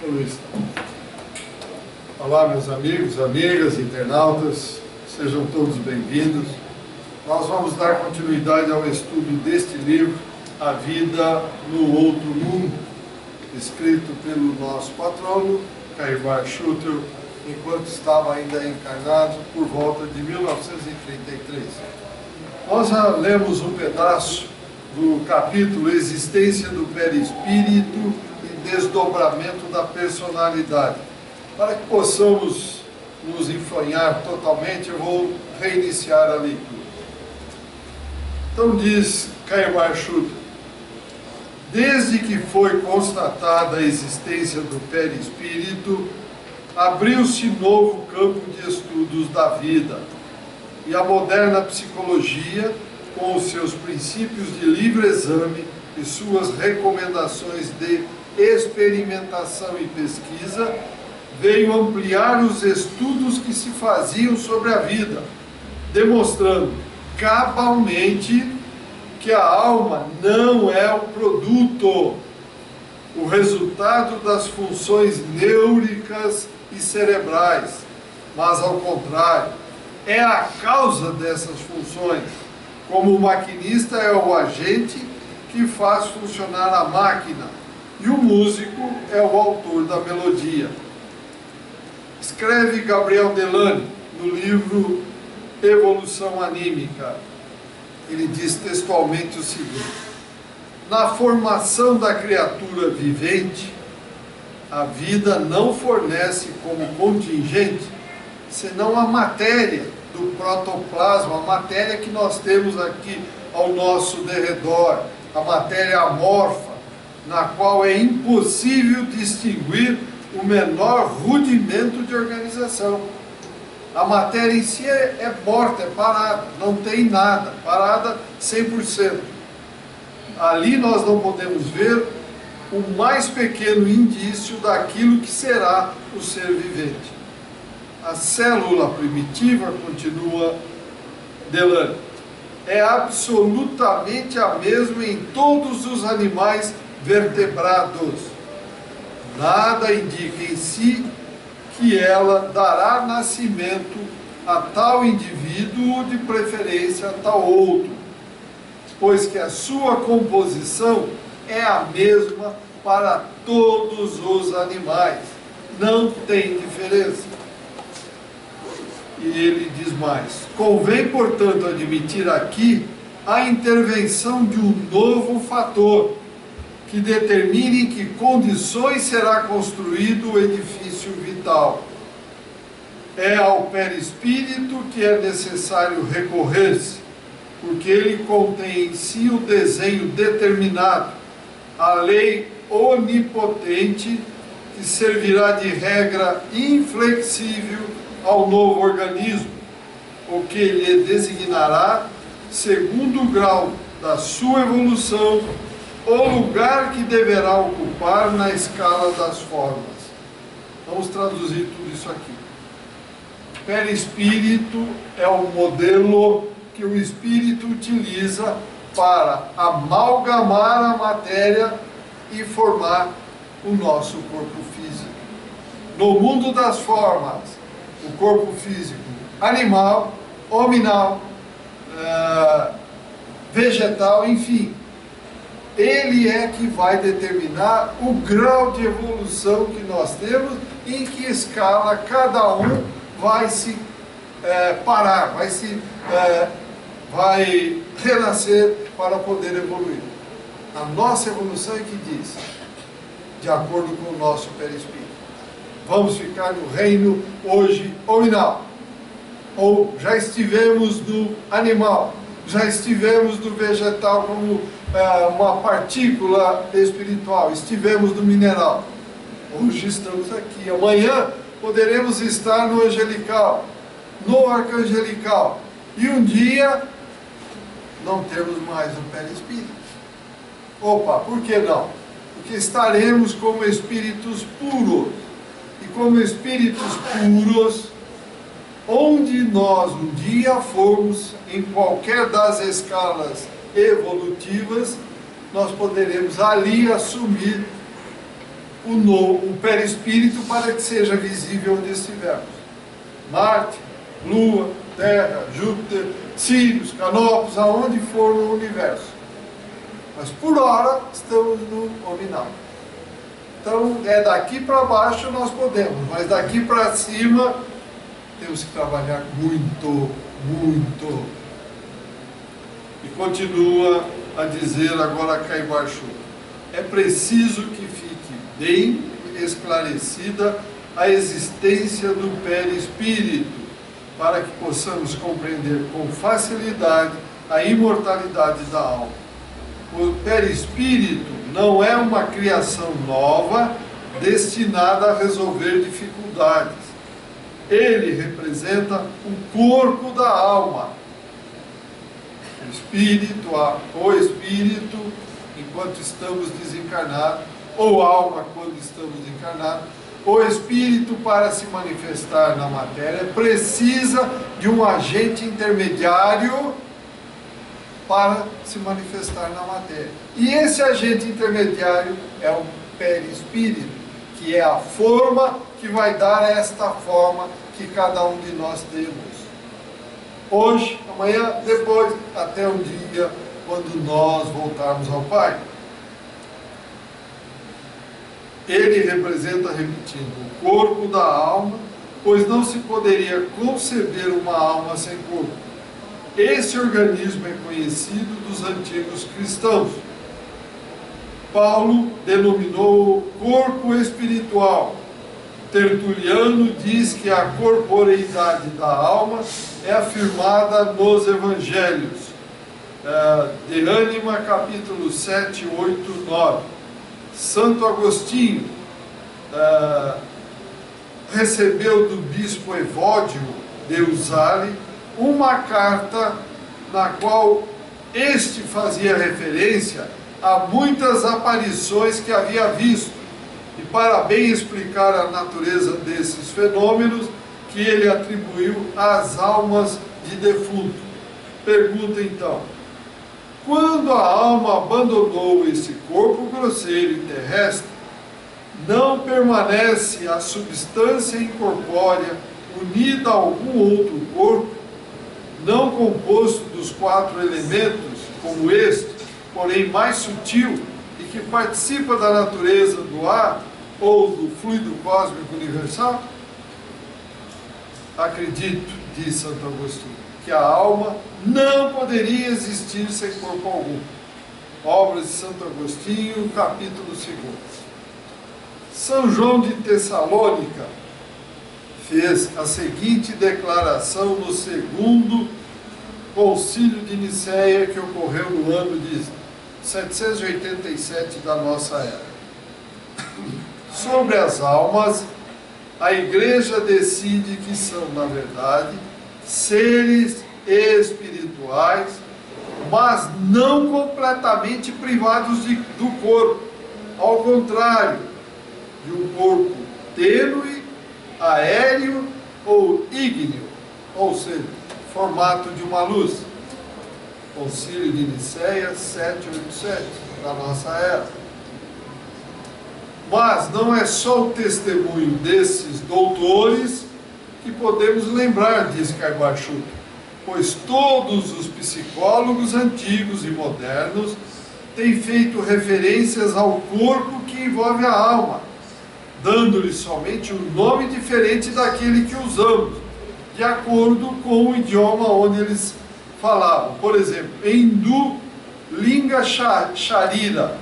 Luiz. Olá, meus amigos, amigas, internautas, sejam todos bem-vindos. Nós vamos dar continuidade ao estudo deste livro, A Vida no Outro Mundo, escrito pelo nosso patrono, Cairbar Schutel, enquanto estava ainda encarnado, por volta de 1933. Nós já lemos um pedaço do capítulo Existência do Perispírito e Desdobramento da Personalidade. Para que possamos nos enfronhar totalmente, eu vou reiniciar a leitura. Então diz Cairbar Schutel: desde que foi constatada a existência do perispírito, abriu-se novo campo de estudos da vida, e a moderna psicologia, com os seus princípios de livre exame e suas recomendações de experimentação e pesquisa, veio ampliar os estudos que se faziam sobre a vida, demonstrando cabalmente que a alma não é o produto, o resultado das funções neuricas e cerebrais, mas ao contrário, é a causa dessas funções, como o maquinista é o agente que faz funcionar a máquina e o músico é o autor da melodia. Escreve Gabriel Delany no livro Evolução Anímica. Ele diz textualmente o seguinte: na formação da criatura vivente, a vida não fornece como contingente senão a matéria do protoplasma, a matéria que nós temos aqui ao nosso derredor, a matéria amorfa, na qual é impossível distinguir o menor rudimento de organização. A matéria em si é morta, é parada, não tem nada, parada 100%. Ali nós não podemos ver o mais pequeno indício daquilo que será o ser vivente. A célula primitiva, continua Delany, é absolutamente a mesma em todos os animais vertebrados. Nada indica em si que ela dará nascimento a tal indivíduo, de preferência a tal outro, pois que a sua composição é a mesma para todos os animais, não tem diferença. E ele diz mais: convém, portanto, admitir aqui a intervenção de um novo fator, que determine em que condições será construído o edifício vital. É ao perispírito que é necessário recorrer-se, porque ele contém em si o desenho determinado, a lei onipotente que servirá de regra inflexível ao novo organismo, o que lhe designará, segundo o grau da sua evolução, o lugar que deverá ocupar na escala das formas. Vamos traduzir tudo isso aqui. Perispírito é o modelo que o espírito utiliza para amalgamar a matéria e formar o nosso corpo físico. No mundo das formas, o corpo físico animal, hominal, vegetal, enfim, ele é que vai determinar o grau de evolução que nós temos, em que escala cada um vai se parar, vai renascer para poder evoluir. A nossa evolução é que diz, de acordo com o nosso perispírito, vamos ficar no reino hoje hominal, ou já estivemos no animal, já estivemos no vegetal como uma partícula espiritual, estivemos no mineral, hoje estamos aqui, amanhã poderemos estar no angelical, no arcangelical, e um dia não termos mais o perispírito. Opa, por que não? Porque estaremos como espíritos puros, e como espíritos puros, onde nós um dia formos, em qualquer das escalas evolutivas, nós poderemos ali assumir o perispírito para que seja visível onde estivermos. Marte, Lua, Terra, Júpiter, Sírios, Canopus, aonde for no universo. Mas por hora estamos no nominal. Então é daqui para baixo nós podemos, mas daqui para cima temos que trabalhar muito, muito. E continua a dizer agora Caibar-Chu: é preciso que fique bem esclarecida a existência do perispírito, para que possamos compreender com facilidade a imortalidade da alma. O perispírito não é uma criação nova destinada a resolver dificuldades. Ele representa o corpo da alma. O espírito, enquanto estamos desencarnados, ou alma quando estamos encarnados, o espírito, para se manifestar na matéria, precisa de um agente intermediário para se manifestar na matéria. E esse agente intermediário é o perispírito, que é a forma que vai dar esta forma que cada um de nós temos. Hoje, amanhã, depois, até um dia quando nós voltarmos ao Pai. Ele representa, repetindo, o corpo da alma, pois não se poderia conceber uma alma sem corpo. Esse organismo é conhecido dos antigos cristãos. Paulo denominou corpo espiritual. Tertuliano diz que a corporeidade da alma é afirmada nos evangelhos. De Ânima, capítulo 7, 8, 9. Santo Agostinho recebeu do bispo Evódio de Usali uma carta na qual este fazia referência a muitas aparições que havia visto, e para bem explicar a natureza desses fenômenos que ele atribuiu às almas de defunto. Pergunta então: quando a alma abandonou esse corpo grosseiro e terrestre, não permanece a substância incorpórea unida a algum outro corpo, não composto dos 4 elementos, como este, porém mais sutil, e que participa da natureza do ar ou do fluido cósmico universal? Acredito, diz Santo Agostinho, que a alma não poderia existir sem corpo algum. Obras de Santo Agostinho, capítulo 2. São João de Tessalônica fez a seguinte declaração no 2º Concílio de Nicéia, que ocorreu no ano de 787 da nossa era. Sobre as almas, a Igreja decide que são, na verdade, seres espirituais, mas não completamente privados do corpo. Ao contrário, de um corpo tênue, aéreo ou ígneo, ou seja, formato de uma luz. Concílio de Nicéia 787 da nossa era. Mas não é só o testemunho desses doutores que podemos lembrar, diz Caibar-Chu, pois todos os psicólogos antigos e modernos têm feito referências ao corpo que envolve a alma, dando-lhe somente um nome diferente daquele que usamos, de acordo com o idioma onde eles falavam. Por exemplo, em hindu, Linga Sharira,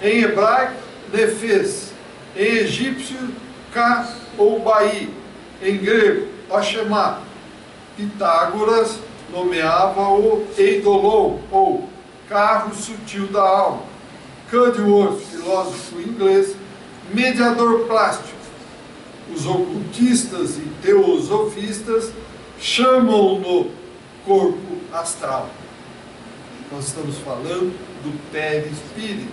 em hebraico, Nefes, em egípcio, Ka ou Bai, em grego, Oshema. Pitágoras nomeava o Eidolon, ou carro sutil da alma. Cudworth, filósofo inglês, mediador plástico. Os ocultistas e teosofistas chamam-no corpo astral. Nós estamos falando do perispírito,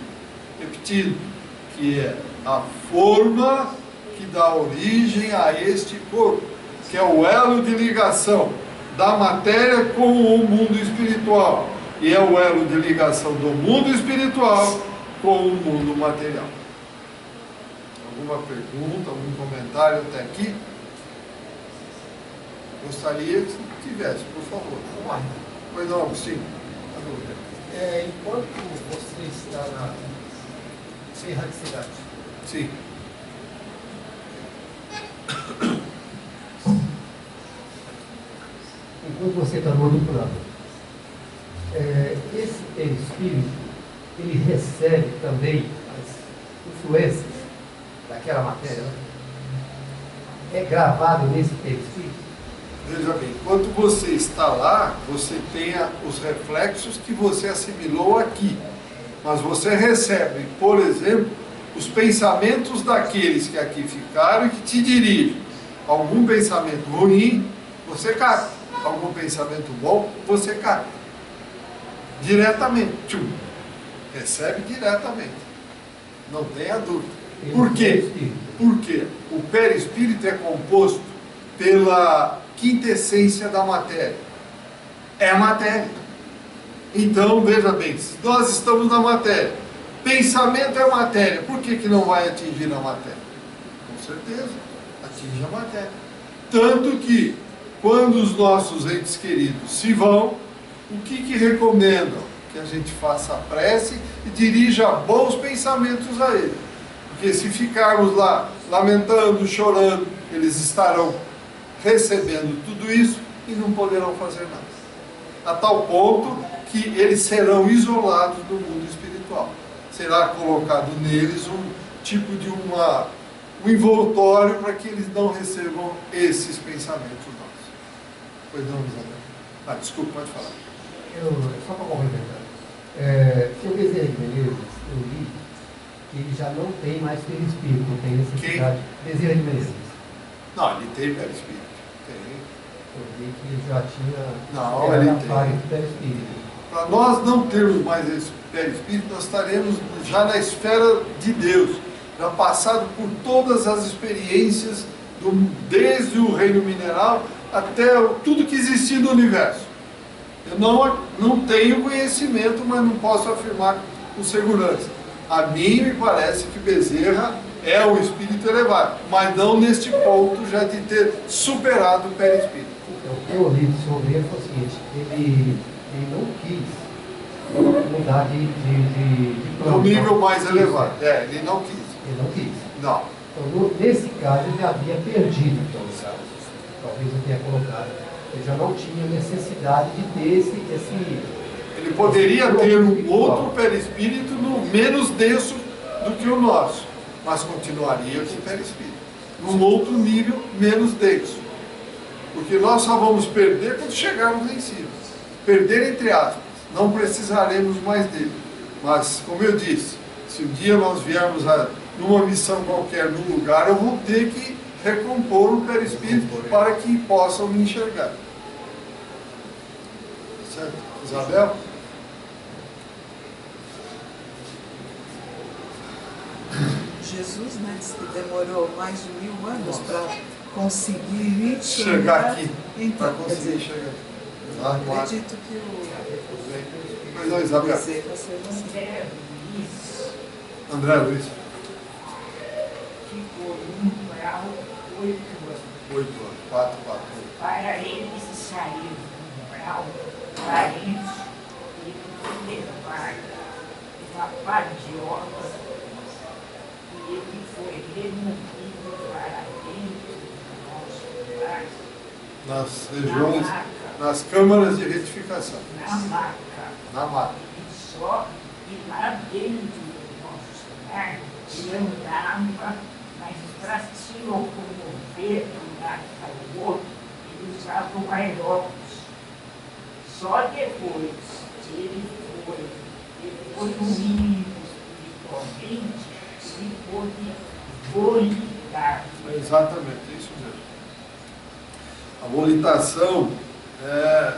repetindo, que é a forma que dá origem a este corpo, que é o elo de ligação da matéria com o mundo espiritual, e é o elo de ligação do mundo espiritual com o mundo material. Alguma pergunta, algum comentário até aqui? Gostaria que tivesse, por favor. Pois não, Agostinho. Enquanto você está sem erradicidade, Sim. enquanto você está no outro plano, esse perispírito, ele recebe também as influências daquela matéria, né? É gravado nesse perispírito? Veja bem, enquanto você está lá, você tem os reflexos que você assimilou aqui. Mas você recebe, por exemplo, os pensamentos daqueles que aqui ficaram e que te dirigem. Algum pensamento ruim, você capta. Algum pensamento bom, você capta. Diretamente. Tchum. Recebe diretamente. Não tenha dúvida. Por quê? Porque o perispírito é composto pela quinta essência da matéria. É a matéria. Então, veja bem, se nós estamos na matéria, pensamento é matéria, por que não vai atingir a matéria? Com certeza, atinge a matéria. Tanto que, quando os nossos entes queridos se vão, o que recomendam? Que a gente faça a prece e dirija bons pensamentos a eles. Porque se ficarmos lá lamentando, chorando, eles estarão recebendo tudo isso e não poderão fazer nada. A tal ponto que eles serão isolados do mundo espiritual. Será colocado neles um tipo de um envoltório para que eles não recebam esses pensamentos nossos. Pois não, Isabel? Desculpa, pode falar. Só para complementar. Seu Bezerra de Menezes, eu li que ele já não tem mais perispírito, não tem necessidade. Quem? Bezerra de Menezes. Não, ele tem perispírito. Eu vi que ele já tinha. Não, ele tem. De perispírito. Para nós não termos mais esse perispírito, nós estaremos já na esfera de Deus, já passado por todas as experiências, desde o reino mineral até tudo que existia no universo. Eu não tenho conhecimento, mas não posso afirmar com segurança. A mim me parece que Bezerra é um espírito elevado, mas não neste ponto já de ter superado o perispírito. O que eu li sobre ele foi o seguinte: ele não quis mudar de plano. No nível mais elevado. Ele não quis. Ele não quis. Não. Então, nesse caso, ele havia perdido, então, no caso. Talvez eu tenha colocado. Ele já não tinha necessidade de ter esse ele poderia ter um outro perispírito menos denso do que o nosso, mas continuaria com o perispírito, num outro nível menos denso. Porque nós só vamos perder quando chegarmos em cima. Perder entre aspas, não precisaremos mais dele. Mas, como eu disse, se um dia nós viermos numa missão qualquer num lugar, eu vou ter que recompor o perispírito para que possam me enxergar. Certo? Isabel? Jesus, né, disse que demorou mais de 1000 anos para conseguir chegar aqui. Então, para conseguir chegar aqui. Acredito que Pois não, Isabel. André Luiz. Ficou no umbral 8 anos. 8 anos. 4. Para ele sair do umbral, para isso, ele foi levar uma pá de obras e ele foi removido para dentro do nosso lar. Nas regiões, nas câmaras de retificação. Na maca. Na maca. E lá dentro do nosso lar, ele andava, mas para se locomover de um lado para o outro, ele usava um aeróbus. Só depois que ele foi unido espiritualmente, ele pôde volitar. Exatamente, é isso mesmo. A volitação,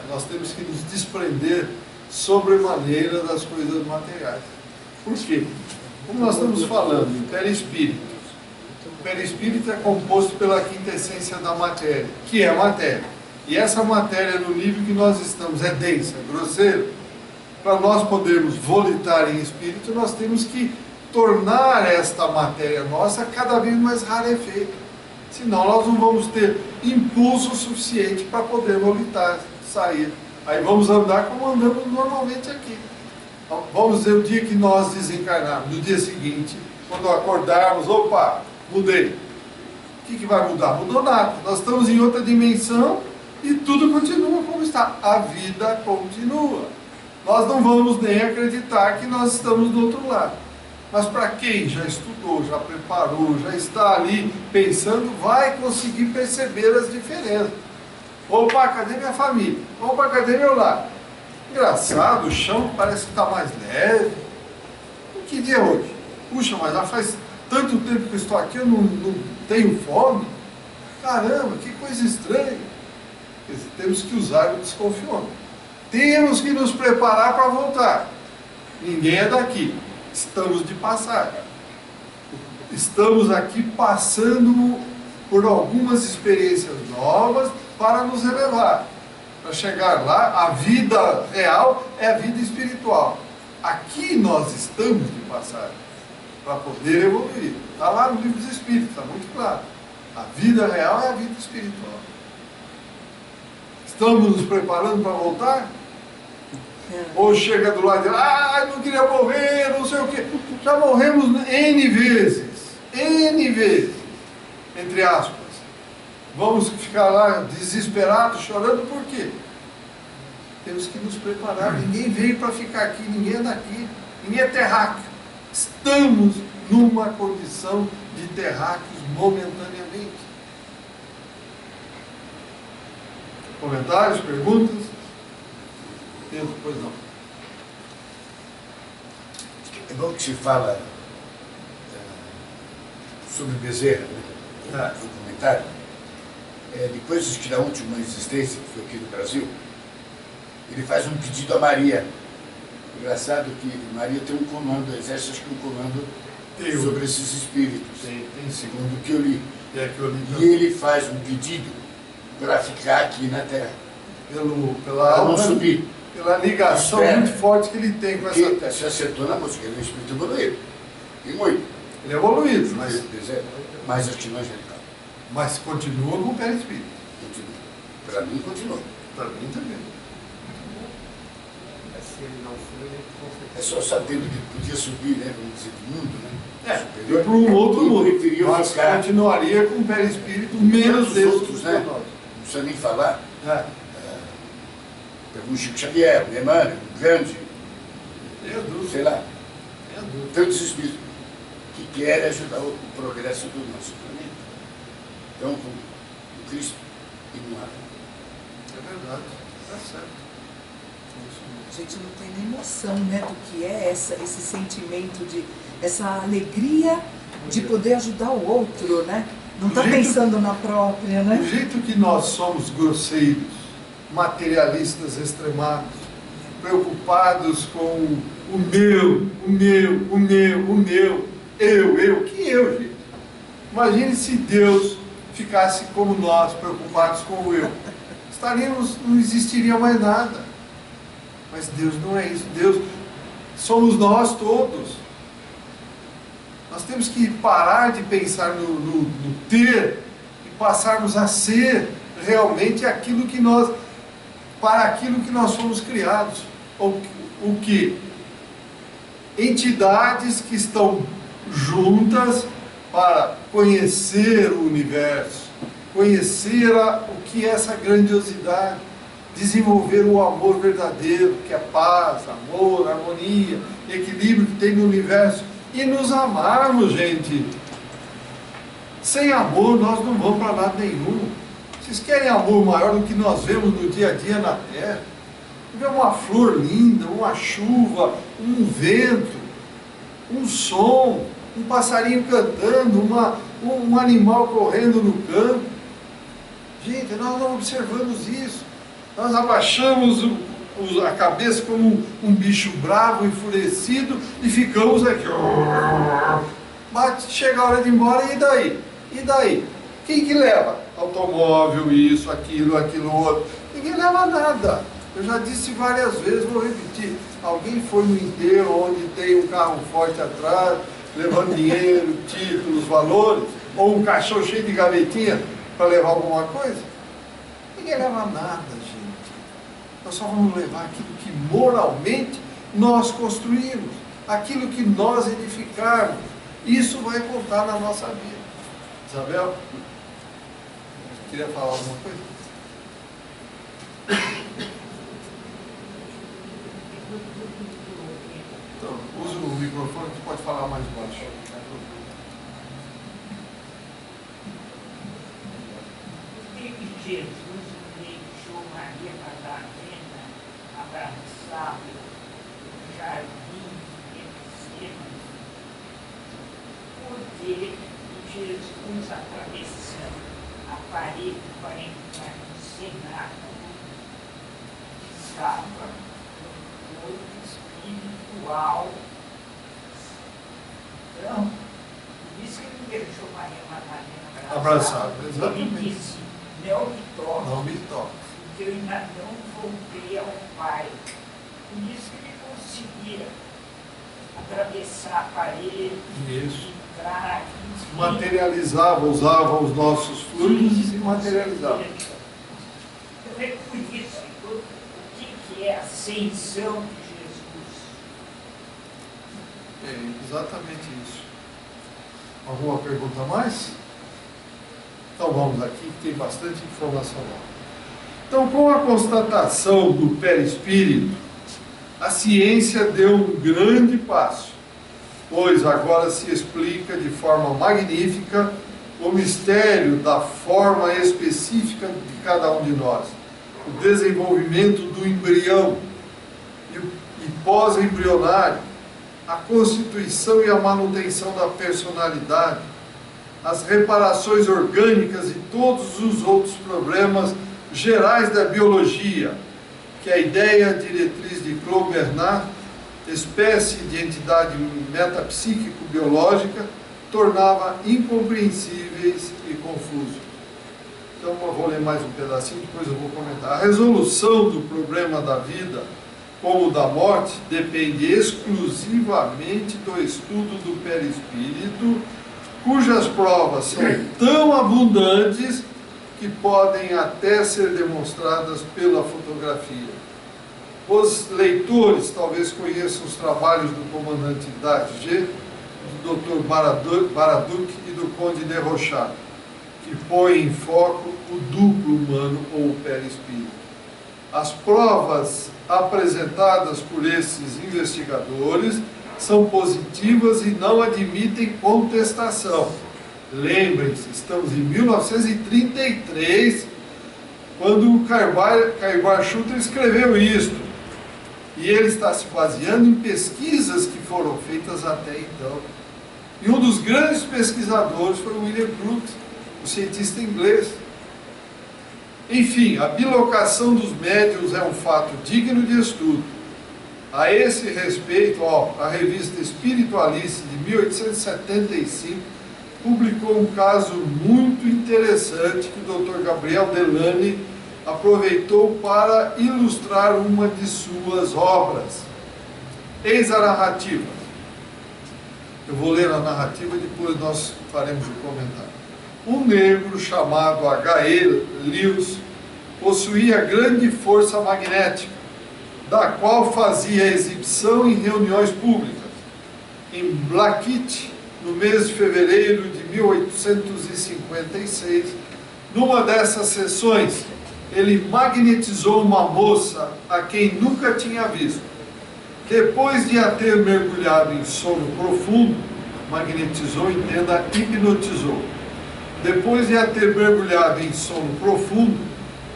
nós temos que nos desprender sobremaneira das coisas materiais. Por quê? Como nós estamos falando em perispírito, o perispírito é composto pela quinta essência da matéria, que é a matéria. E essa matéria, no nível que nós estamos, é densa, é grosseira. para nós podermos volitar em espírito, nós temos que tornar esta matéria nossa cada vez mais rarefeita. Senão nós não vamos ter impulso suficiente para poder volitar, sair. Aí vamos andar como andamos normalmente aqui. Vamos dizer, o dia que nós desencarnarmos, no dia seguinte, quando acordarmos, opa, mudei. O que vai mudar? Mudou nada. Nós estamos em outra dimensão e tudo continua como está. A vida continua. Nós não vamos nem acreditar que nós estamos do outro lado. Mas para quem já estudou, já preparou, já está ali pensando, vai conseguir perceber as diferenças. Opa, cadê minha família? Opa, cadê meu lar? Engraçado, o chão parece que está mais leve. Que dia é hoje? Puxa, mas já faz tanto tempo que eu estou aqui, eu não tenho fome. Caramba, que coisa estranha. Temos que usar o desconfiômetro. Temos que nos preparar para voltar. Ninguém é daqui. Estamos de passagem. Estamos aqui passando por algumas experiências novas para nos elevar. Para chegar lá, a vida real é a vida espiritual. Aqui nós estamos de passagem para poder evoluir. Está lá no Livro dos Espíritos, está muito claro. A vida real é a vida espiritual. Estamos nos preparando para voltar? Ou chega do lado de não queria morrer, não sei o quê. Já morremos N vezes, entre aspas. Vamos ficar lá desesperados, chorando, por quê? Temos que nos preparar. Ninguém veio para ficar aqui, ninguém é daqui, ninguém é terráqueo. Estamos numa condição de terráqueos momentaneamente. Comentários, perguntas? Pois não. É bom que se fala sobre Bezerra, né? No comentário. Depois que na última existência, que foi aqui no Brasil, ele faz um pedido a Maria. Engraçado que Maria tem um comando, exerce acho que um comando sobre esses espíritos, tem segundo o que eu li. E ele faz um pedido para ficar aqui na Terra. Para não subir. Pela ligação muito forte que ele tem com essa terra. Se acertou na música, ele é um espírito evoluído. E muito. Ele é evoluído, mas acho que não é angelical. Mas continua com o perispírito. Continua. Para mim, continua. Para mim também. Mas se ele não foi, ele é só sabendo que podia subir, né? Vamos dizer, do mundo, né? Superior, para um outro mundo. Mas continuaria com o perispírito menos os outros, né? Não precisa nem falar. Pegou o Chico Xavier, o Emmanuel, o Gandhi, sei lá, tantos espíritos que querem ajudar o progresso do nosso planeta. Então, com Cristo imuável. É verdade, está certo. A gente não tem nem noção, né, do que é esse sentimento essa alegria de poder ajudar o outro, né? Não está pensando na própria, né? Do jeito que nós somos grosseiros, materialistas extremados, preocupados com o meu, que eu, gente? Imagine se Deus ficasse como nós, preocupados com o eu. Não existiria mais nada. Mas Deus não é isso. Deus somos nós todos. Nós temos que parar de pensar no ter e passarmos a ser realmente para aquilo que nós fomos criados. O que? Entidades que estão juntas para conhecer o universo, conhecer o que é essa grandiosidade, desenvolver o amor verdadeiro, que é paz, amor, harmonia, equilíbrio que tem no universo, e nos amarmos, gente. Sem amor nós não vamos para lado nenhum. Vocês querem amor maior do que nós vemos no dia a dia na Terra? Ver uma flor linda, uma chuva, um vento, um som, um passarinho cantando, um animal correndo no campo. Gente, nós não observamos isso. Nós abaixamos a cabeça como um bicho bravo, enfurecido, e ficamos aqui. Chega a hora de ir embora, e daí? E daí? Quem que leva? Automóvel, isso, aquilo, outro. Ninguém leva nada. Eu já disse várias vezes, vou repetir. Alguém foi no enterro onde tem um carro forte atrás, levando dinheiro, títulos, valores, ou um caixão cheio de gavetinha para levar alguma coisa? Ninguém leva nada, gente. Nós só vamos levar aquilo que moralmente nós construímos, aquilo que nós edificarmos. Isso vai contar na nossa vida. Isabel, queria falar alguma coisa? Então, usa o microfone que pode falar mais baixo. Jesus deixou Maria Madalena abraçá-lo no jardim de Getsemane, porque Jesus, atravessando a parede para entrar no cenáculo, estava no corpo espiritual. Então, por isso que ele deixou Maria Madalena abraçar. Exatamente. Ele disse: não me toque, Não me toque, porque eu ainda não voltei ao Pai. Por isso que ele conseguia atravessar a parede, Isso. entrar aqui. Materializava, usava os nossos fluidos e se materializava. Então é por isso que o que é a ascensão de Jesus? É exatamente isso. Alguma pergunta a mais? Então vamos aqui, que tem bastante informação lá. Então, com a constatação do perispírito, a ciência deu um grande passo, pois agora se explica de forma magnífica o mistério da forma específica de cada um de nós, o desenvolvimento do embrião e pós-embrionário, a constituição e a manutenção da personalidade, as reparações orgânicas e todos os outros problemas gerais da biologia, que a ideia diretriz de Claude Bernard, espécie de entidade metapsíquico-biológica, tornava incompreensíveis e confusos. Então eu vou ler mais um pedacinho, depois eu vou comentar. A resolução do problema da vida, como da morte, depende exclusivamente do estudo do perispírito, cujas provas são tão abundantes que podem até ser demonstradas pela fotografia. Os leitores talvez conheçam os trabalhos do comandante Darger, do Dr. Baraduc e do Conde de Rochard, que põem em foco o duplo humano ou o perispírito. As provas apresentadas por esses investigadores são positivas e não admitem contestação. Lembrem-se, estamos em 1933, quando o Caibal Schutter escreveu isto. E ele está se baseando em pesquisas que foram feitas até então. E um dos grandes pesquisadores foi William Crookes, o cientista inglês. Enfim, a bilocação dos médiuns é um fato digno de estudo. A esse respeito, a revista Espiritualice de 1875 publicou um caso muito interessante que o Dr. Gabriel Delany aproveitou para ilustrar uma de suas obras. Eis a narrativa. Eu vou ler a narrativa e depois nós faremos o comentário. Um negro chamado H.E. Lewis possuía grande força magnética, da qual fazia exibição em reuniões públicas. Em Blackheath, no mês de fevereiro de 1856, numa dessas sessões, ele magnetizou uma moça a quem nunca tinha visto. Depois de a ter mergulhado em sono profundo, magnetizou, entenda, hipnotizou. Depois de a ter mergulhado em sono profundo,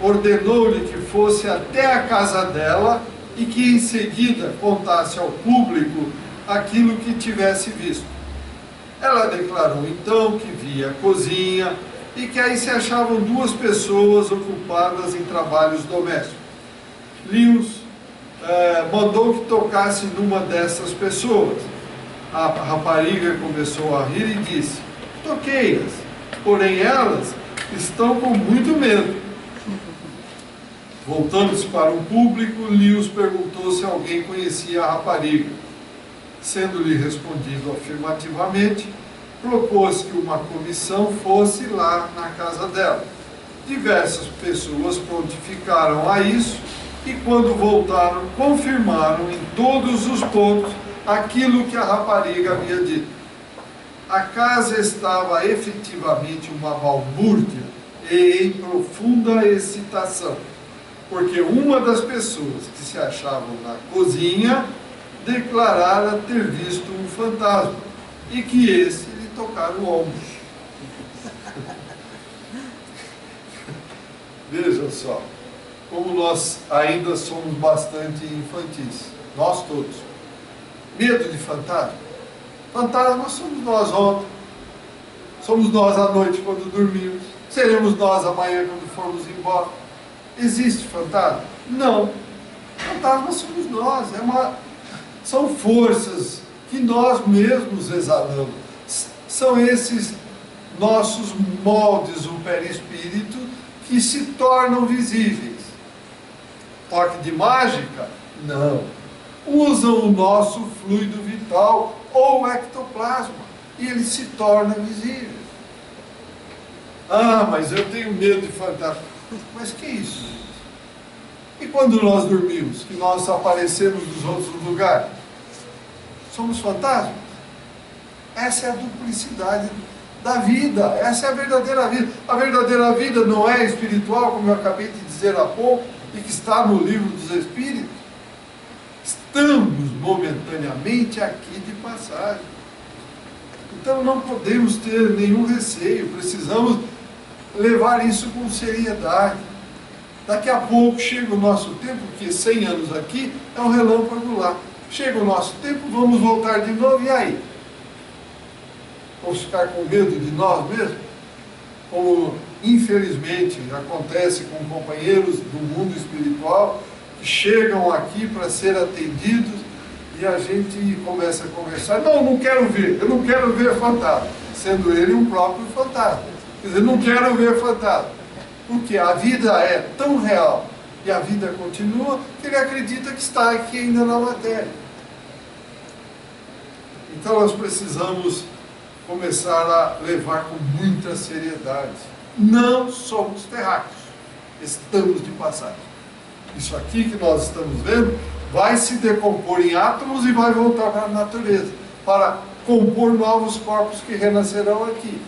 ordenou-lhe que fosse até a casa dela e que em seguida contasse ao público aquilo que tivesse visto. Ela declarou então que via a cozinha e que aí se achavam duas pessoas ocupadas em trabalhos domésticos. Lewis mandou que tocasse numa dessas pessoas. A rapariga começou a rir e disse: toquei-as, porém elas estão com muito medo. Voltando-se para o público, Lewis perguntou se alguém conhecia a rapariga. Sendo-lhe respondido afirmativamente, propôs que uma comissão fosse lá na casa dela. Diversas pessoas prontificaram a isso e, quando voltaram, confirmaram em todos os pontos aquilo que a rapariga havia dito. A casa estava efetivamente uma balbúrdia e em profunda excitação, porque uma das pessoas que se achavam na cozinha declarara ter visto um fantasma e que esse lhe tocara o ombro. Veja só, como nós ainda somos bastante infantis, nós todos. Medo de fantasma? Fantasmas somos nós ontem, somos nós à noite quando dormimos, seremos nós amanhã quando formos embora. Existe fantasma? Não. Fantasmas somos nós, são forças que nós mesmos exalamos. São esses nossos moldes, o perispírito, que se tornam visíveis. Toque de mágica? Não. Usam o nosso fluido vital ou ectoplasma e ele se torna visível. Ah, mas eu tenho medo de fantasma. Mas que isso? E quando nós dormimos, que nós aparecemos dos outros lugares? Somos fantasmas? Essa é a duplicidade da vida, essa é a verdadeira vida. A verdadeira vida não é espiritual, como eu acabei de dizer há pouco, e que está no livro dos Espíritos. Estamos momentaneamente aqui de passagem. Então não podemos ter nenhum receio, precisamos levar isso com seriedade. Daqui a pouco chega o nosso tempo, porque 100 anos aqui é um relâmpago lá. Chega o nosso tempo, vamos voltar de novo, e aí? Vamos ficar com medo de nós mesmos? Como infelizmente acontece com companheiros do mundo espiritual que chegam aqui para ser atendidos e a gente começa a conversar. Não, não quero ver, eu não quero ver fantasma, sendo ele um próprio fantasma. Quer dizer, não quero ver fantasma, porque a vida é tão real e a vida continua que ele acredita que está aqui ainda na matéria. Então nós precisamos começar a levar com muita seriedade. Não somos terráqueos, estamos de passagem. Isso aqui que nós estamos vendo vai se decompor em átomos e vai voltar para a natureza, para compor novos corpos que renascerão aqui.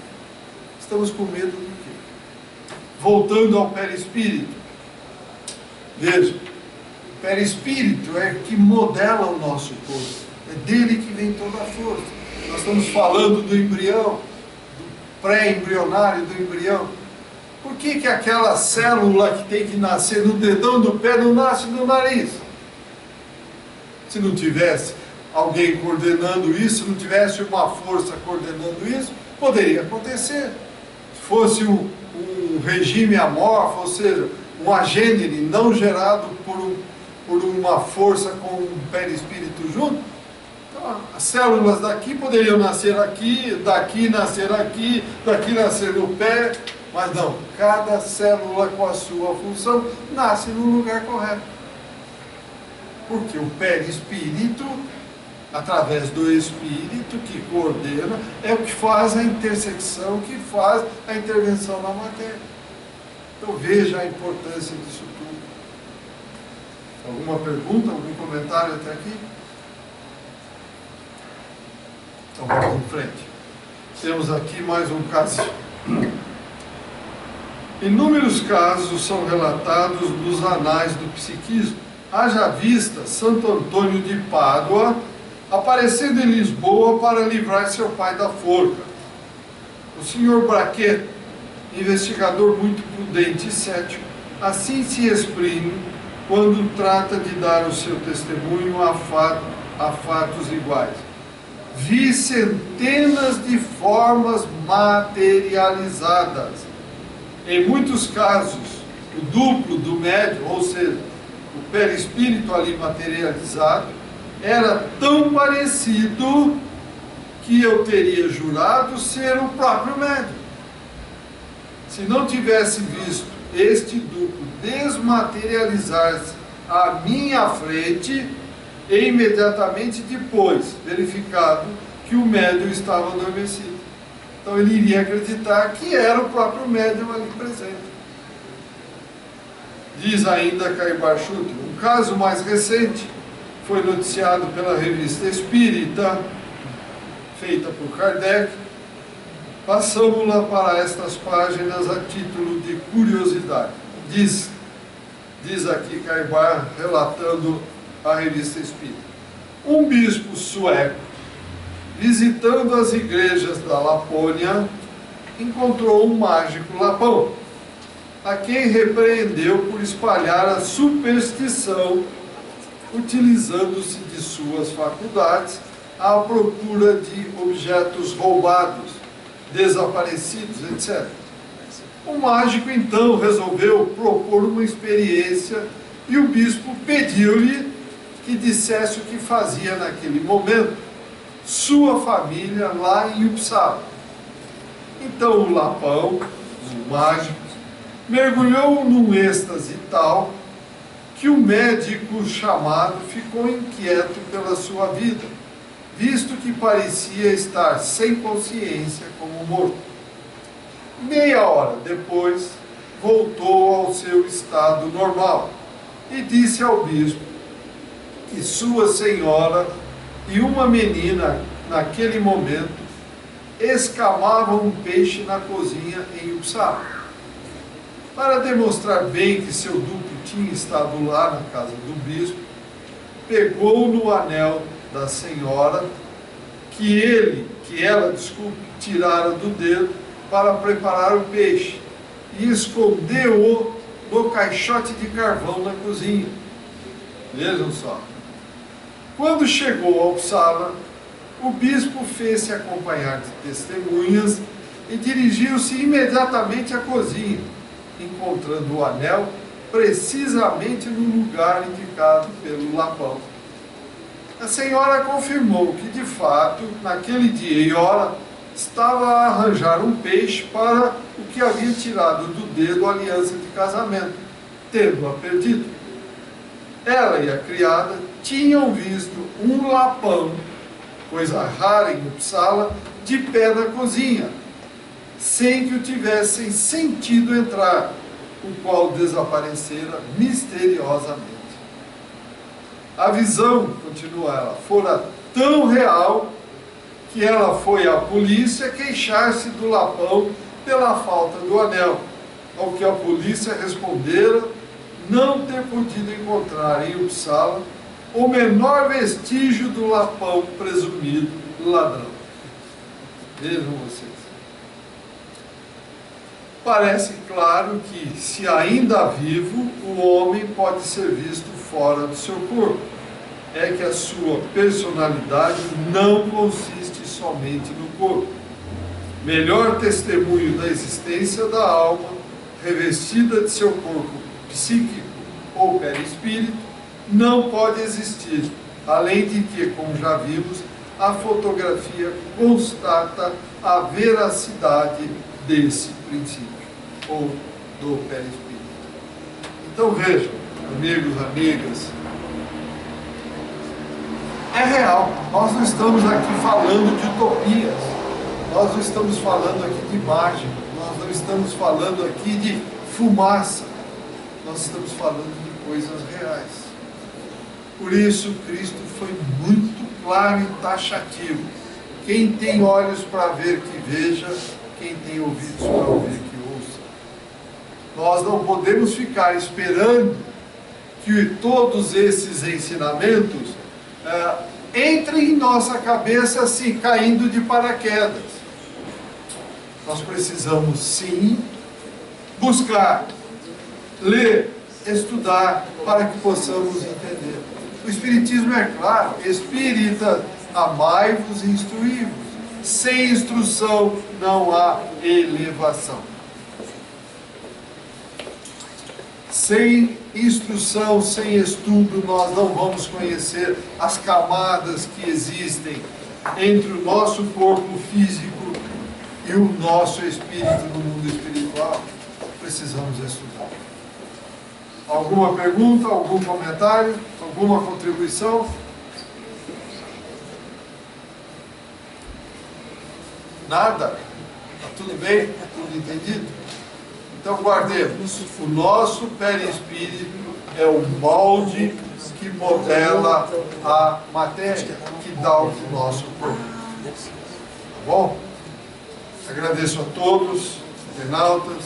Estamos com medo do quê? Voltando ao perispírito. Veja, o perispírito é que modela o nosso corpo. É dele que vem toda a força. Nós estamos falando do embrião, do pré-embrionário do embrião. Por que aquela célula que tem que nascer no dedão do pé não nasce no nariz? Se não tivesse alguém coordenando isso, se não tivesse uma força coordenando isso, poderia acontecer. Se fosse um regime amorfo, ou seja, um agênere não gerado por uma força com um perispírito junto, as células daqui poderiam nascer aqui, daqui nascer aqui, daqui nascer no pé, mas não, cada célula com a sua função nasce no lugar correto. Porque o perispírito, através do espírito que coordena, é o que faz a intersecção, que faz a intervenção na matéria. Então veja a importância disso tudo. Alguma pergunta, algum comentário até aqui? Então vamos em frente. Temos aqui mais um caso. Inúmeros casos são relatados nos anais do psiquismo. Haja vista Santo Antônio de Pádua aparecendo em Lisboa para livrar seu pai da forca. O senhor Braquet, investigador muito prudente e cético, assim se exprime quando trata de dar o seu testemunho a fatos iguais. Vi centenas de formas materializadas. Em muitos casos, o duplo do médium, ou seja, o perispírito ali materializado, era tão parecido que eu teria jurado ser o próprio médium. Se não tivesse visto este duplo desmaterializar-se à minha frente e imediatamente depois, verificado que o médium estava adormecido. Então ele iria acreditar que era o próprio médium ali presente. Diz ainda Caibar Schutter, um caso mais recente foi noticiado pela revista Espírita, feita por Kardec. Passamos-la para estas páginas a título de curiosidade. Diz aqui Caibar, relatando a revista Espírita. Um bispo sueco, visitando as igrejas da Lapônia, encontrou um mágico lapão, a quem repreendeu por espalhar a superstição, utilizando-se de suas faculdades à procura de objetos roubados, desaparecidos, etc. O mágico então resolveu propor uma experiência e o bispo pediu-lhe que dissesse o que fazia naquele momento sua família lá em Uppsala. Então o lapão, o mágico, mergulhou num êxtase tal que o médico chamado ficou inquieto pela sua vida, visto que parecia estar sem consciência como morto. Meia hora depois, voltou ao seu estado normal e disse ao bispo que sua senhora e uma menina, naquele momento, escamavam um peixe na cozinha em Uppsala. Para demonstrar bem que seu duplo tinha estado lá na casa do bispo, pegou no anel da senhora que ela tirara do dedo para preparar o peixe e escondeu-o no caixote de carvão na cozinha. Vejam só. Quando chegou ao Uppsala, o bispo fez-se acompanhar de testemunhas e dirigiu-se imediatamente à cozinha, encontrando o anel precisamente no lugar indicado pelo lapão. A senhora confirmou que, de fato, naquele dia e hora, estava a arranjar um peixe para o que havia tirado do dedo a aliança de casamento, tendo-a perdido. Ela e a criada tinham visto um lapão, coisa rara em Uppsala, de pé na cozinha, sem que o tivessem sentido entrar, o qual desaparecera misteriosamente. A visão, continua ela, fora tão real que ela foi à polícia queixar-se do lapão pela falta do anel, ao que a polícia respondera não ter podido encontrar em Uppsala o menor vestígio do lapão presumido ladrão. Vejam vocês. Parece claro que, se ainda vivo, o homem pode ser visto fora do seu corpo. É que a sua personalidade não consiste somente no corpo. Melhor testemunho da existência da alma, revestida de seu corpo psíquico ou perispírito, não pode existir, além de que, como já vimos, a fotografia constata a veracidade desse princípio, ou do perispírito. Então vejam, amigos, amigas, é real. Nós não estamos aqui falando de utopias, nós não estamos falando aqui de mágica, nós não estamos falando aqui de fumaça, nós estamos falando de coisas reais. Por isso Cristo foi muito claro e taxativo. Quem tem olhos para ver, que veja; quem tem ouvidos para ouvir, que ouça. Nós não podemos ficar esperando que todos esses ensinamentos entrem em nossa cabeça assim, caindo de paraquedas. Nós precisamos sim buscar, ler, estudar, para que possamos entender. O Espiritismo é claro: espíritas, amai-vos e instruí-vos. Sem instrução não há elevação. Sem instrução, sem estudo, nós não vamos conhecer as camadas que existem entre o nosso corpo físico e o nosso espírito no mundo espiritual. Precisamos estudar. Alguma pergunta, algum comentário, alguma contribuição? Nada? Está tudo bem? Está tudo entendido? Então guardemos. O nosso perispírito é o molde que modela a matéria, que dá o nosso corpo. Tá bom? Agradeço a todos, internautas,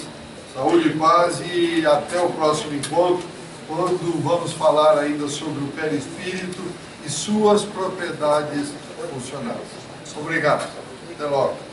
saúde e paz, e até o próximo encontro, quando vamos falar ainda sobre o perispírito e suas propriedades funcionais. Obrigado. Até logo.